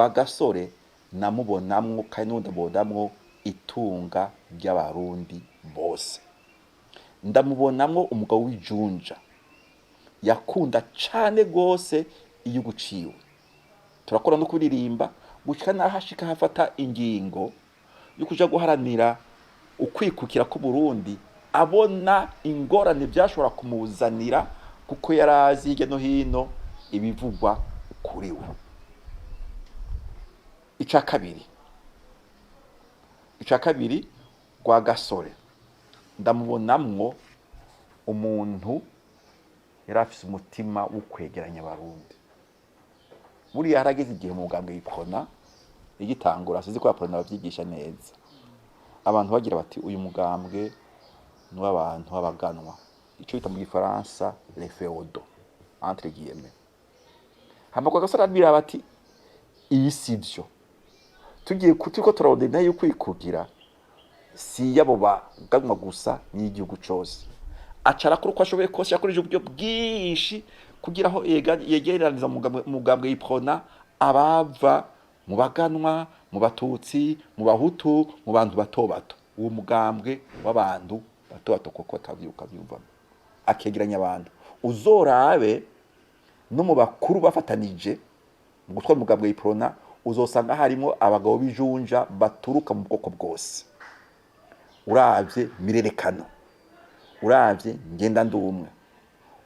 Rwagasore namubonamwo kandi ndabonamwo itunga ry'abarundi bose. Ndamubonamwo umugabo w'ijunja yakunda cane gose iyo guciwe. Turakora no kuririmba gushika naho ashika hafata ingingo yo kuja guharanira ukwikukira ku Burundi, abona ingorane byashobora kumuzanira kuko yarazi hirya no hino ibivugwa kuri we. Ica kabiri Rwagasore ndamubonamwo umuntu yari afise umutima wo kwegeranya abarundi. Buriya harageze igihe mu mugambwe yipfona igitangura sizi ko yapfona bavyigisha neza, abantu bagira bati uyu mugambwe ni w'abantu b'abaganwa, ico bita mu gifaransa les féodaux entre guillemets. Hama Rwagasore arabwira bati iyi sivyo, tugiye turiko turarondera yuko kwikugira si yabo baganwa gusa n'igihugu cose. Acara kuri uko ashoboye kose yakoresheje uburyo bwinshi kugira aho yegeraniza mugambwe yipfona abava mu baganwa, mu batutsi, mu bahutu, mu bantu bato bato. Uwo mugambwe w'abantu bato bato koko atavyuka byumva, akegeranya abantu. Uzorabe no mu bakuru bafatanije mu gutwara umugambwe yipfona uzosanga harimo abagabo bijunja baturuka mu bwoko bwose. Uravye Mirerekano, uravye Ngendandumwe,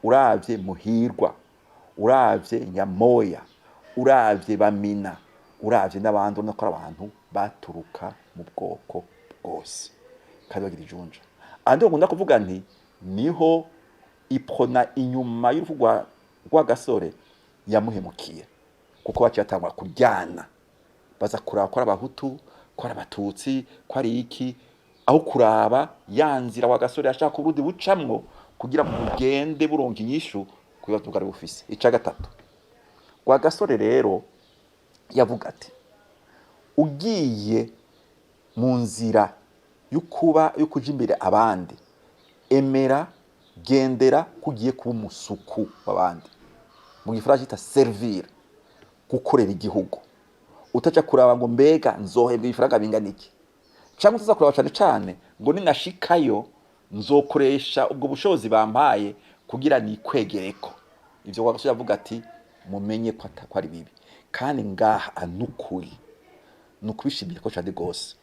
uravye Muhirwa, uravye Nyamoya, uravye Bamina, uravye n'abandi ubona ko abantu baturuka mu bwoko bwose kandi bagira ijunja. Andi ngunda kuvuga nti niho ipfona inyuma y'urufu Rwagasore yamuhemukiye, kuko baciyatangwa kuryana baza kuraba ko abahutu, ko abatutsi, ko ari iki, aho kuraba yanzira Rwagasore yashaka Burundi bucamwo kugira ngo bugende buronka inyishu kubibazo bwari bufise. Ica gatatu Rwagasore rero yavuga ati ugiye mu nzira yukuja imbere abandi, emera gendera kugiye kuba umusuku w'abandi, mu gifaransa cita servir, gukorera igihugu. Utaja kuraba ngo mbega nzohembwa ifaranga bingana iki, cyangwa tuza kuraba cyane cyane ngo ninashikayo nzokoresha ubwo bushobozi bampaye kugira nikwegereko. Ivyo Rwagasore yavuga ati mumenye ko ari bibi, kandi ngaha anukuri nukubishimira ko cyane gose.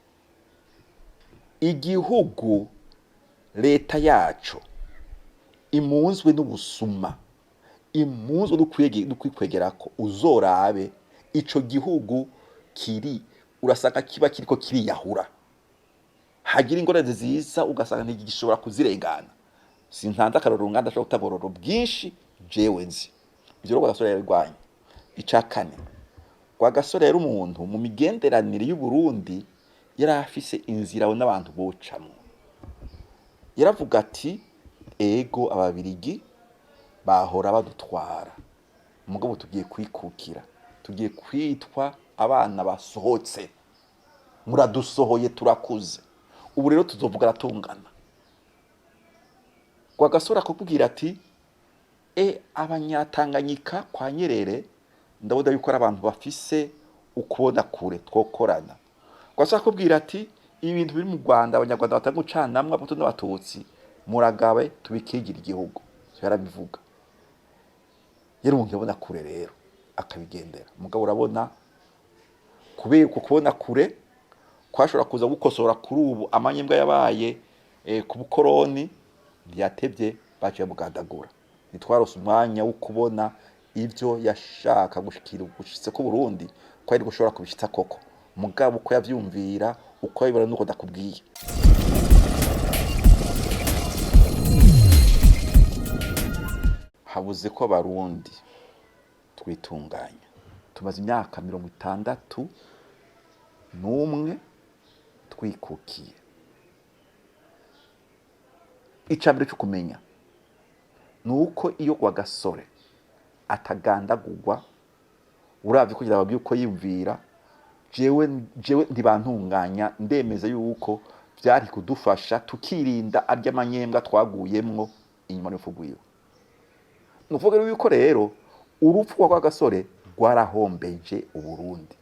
Igihugu leta yacu imunzwe n'ubusuma, imunzwe n'ukwikwegera,ko uzorabe ico gihugu kiri urasanga kiba kiriko kiriyahura, hagira ingorane ziza ugasanga ntigishobora kuzirengana. Sintanze akarorero nganda ashobora gutabororo bwinshi jewe nzi ivyo Rwagasore yarwanya. Ica kane Rwagasore yari umuntu mu migenderanire y'u Burundi yari afise inzira abo n'abantu bocamwo. Yaravuga ati ego ababirigi bahora badutwara, mugabo tugiye kwikukira, tugiye kwitwa abana basohotse, muradusohoye turakuze, ubu rero tuzovuga ratungana. Rwagasore akubwira ati abanyatanganyika kwa Nyerere ndabona yuko ari abantu bafise ukubona kure twokorana. Rwagasore akubwira ati ibintu biri mu Rwanda abanyarwanda batangucanamwe abato n'abatutsi muragabe tubikigira igihugu. Yarabivuga. Yari umuntu yabona kure rero akabigendera. Mugabo urabona kubera uko kubona kure kwashobora kuza gukosora kuri ubu amanyembwa yabaye ku bukoroni byatebye baciye mugandagura. Nitwarose umwanya wo kubona ivyo yashaka gushikira gushitse ko Burundi ko ari gushobora kubishitsa koko, mugabo uko yavyumvira uko yibara nuko ndakubwiye. Habuze ko Abarundi twitunganya. Tumaze imyaka 61 twikukiye. Icambere cyo kumenya nuko iyo Rwagasore atagandagurwa uravye kugira ababwiye uko yimvira, jewe ntibantunganya ndemeza yuko byari kudufasha tukirinda ary'amanyembwa twaguyemwo inyuma y'ufugwiwe. Nuvuga yuko rero urupfu rwa Rwagasore rwarahombeje Uburundi.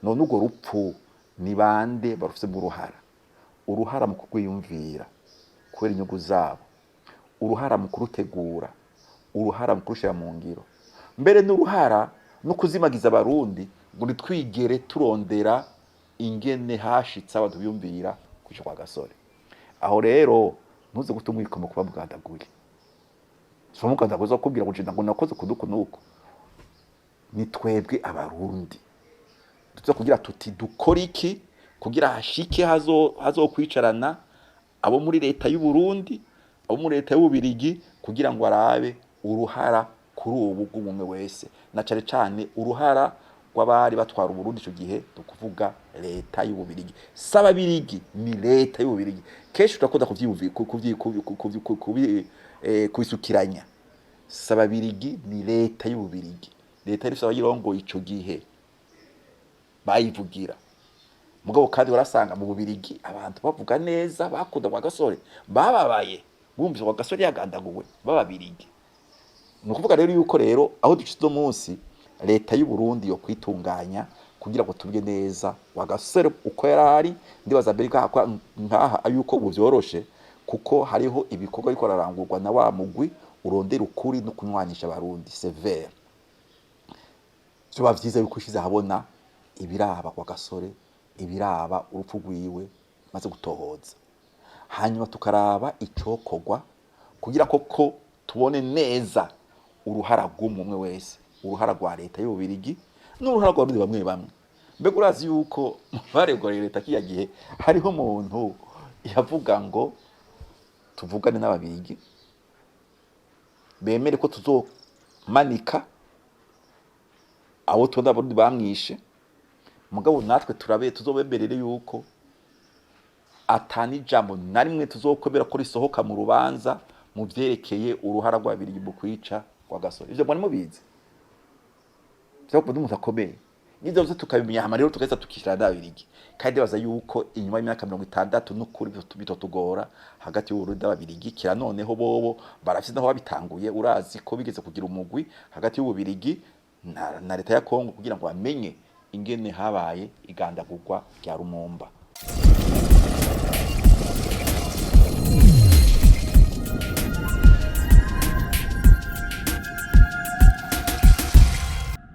none urwo rupfu ni bande barufise mu uruhara mu kugwiyumvira kubera inyungu zabo, uruhara mu kurutegura, uruhara mu kurushira mu ngiro, mbere n'uruhara no kuzimagiza abarundi ngo nitwigere turondera ingene hashitse abantu biyumvira kwisha kwa Gasore. Aho rero ntuze gutuma ikoma kuba bwandaguye, so mukandaguye zo kubwira ngo ngo nakoze kudukunuko. Ni twebwe abarundi tuza kugira tuti dukora iki kugira hashike hazokwicarana abo muri leta y'u Burundi, abo muri leta y'ububirigi, kugira ngo arabe uruhara kuri ubu bw'umwe wese, na cyane cyane uruhara rw'abari batwara Uburundi icyo gihe, tukuvuga leta y'ububirigi. Saba birigi ni leta y'ububirigi, kenshi turakoda kubisukiranya. Saba birigi ni leta y'ububirigi, leta yari sabayirongo icyo gihe bayivugira. Mugabo kandi warasanga mu Bubirigi abantu bavuga neza, bakunda kwa Gasore, bababaye bumvise kwa Gasore yagandaguwe bababirigi. Nukuvuga rero yuko rero aho ducize umunsi leta y'u Burundi yo kwitunganya kugira ngo tubye neza wa Gasore uko yarari, ndibaza Amerika nkaha ayuko buvyoroshe, kuko hariho ibikorwa ariko ararangurwa na wa mugwi urondera ukuri no kunywanisha abarundi severe. Byo bavyiza yuko ushize habona ibiraba kwa Gasore, ibiraba urupfu rwiwe maze gutohoza, hanyuma tukaraba icokogwa kugira koko tubone neza uruhara rw'umwe wese, uruhara rwa leta y'ububirigi n'uruhara rwa Burundi bamwe bamwe. Mbega urazi yuko baregwa leta kiya gihe hariho umuntu yavuga ngo tuvugane n'ababirigi bemere ko tuzomanika abo tubona Abarundi bamwishe, mugabo natwe turabe tuzobemerere yuko atani jambo na rimwe tuzokwemera ko risohoka mu rubanza mu vyerekeye uruhara rw'ababirigi mu kwica kwa Gasore. Ivyo mwari mubizi byo kuvuga umuntu akomeye, nizo byose tukabimenya hama rero tukaheza tukishira n'ababirigi. Kandi baza yuko inyuma y'imyaka 60 n'ukuri bitotugora hagati y'Uburundi n'ababirigi, kira noneho bobo barafise naho babitanguye. Urazi ko bigeze kugira umugwi hagati y'Ububirigi na leta ya Kongo kugira ngo bamenye ingene habaye igandagurwa rya Rumumba.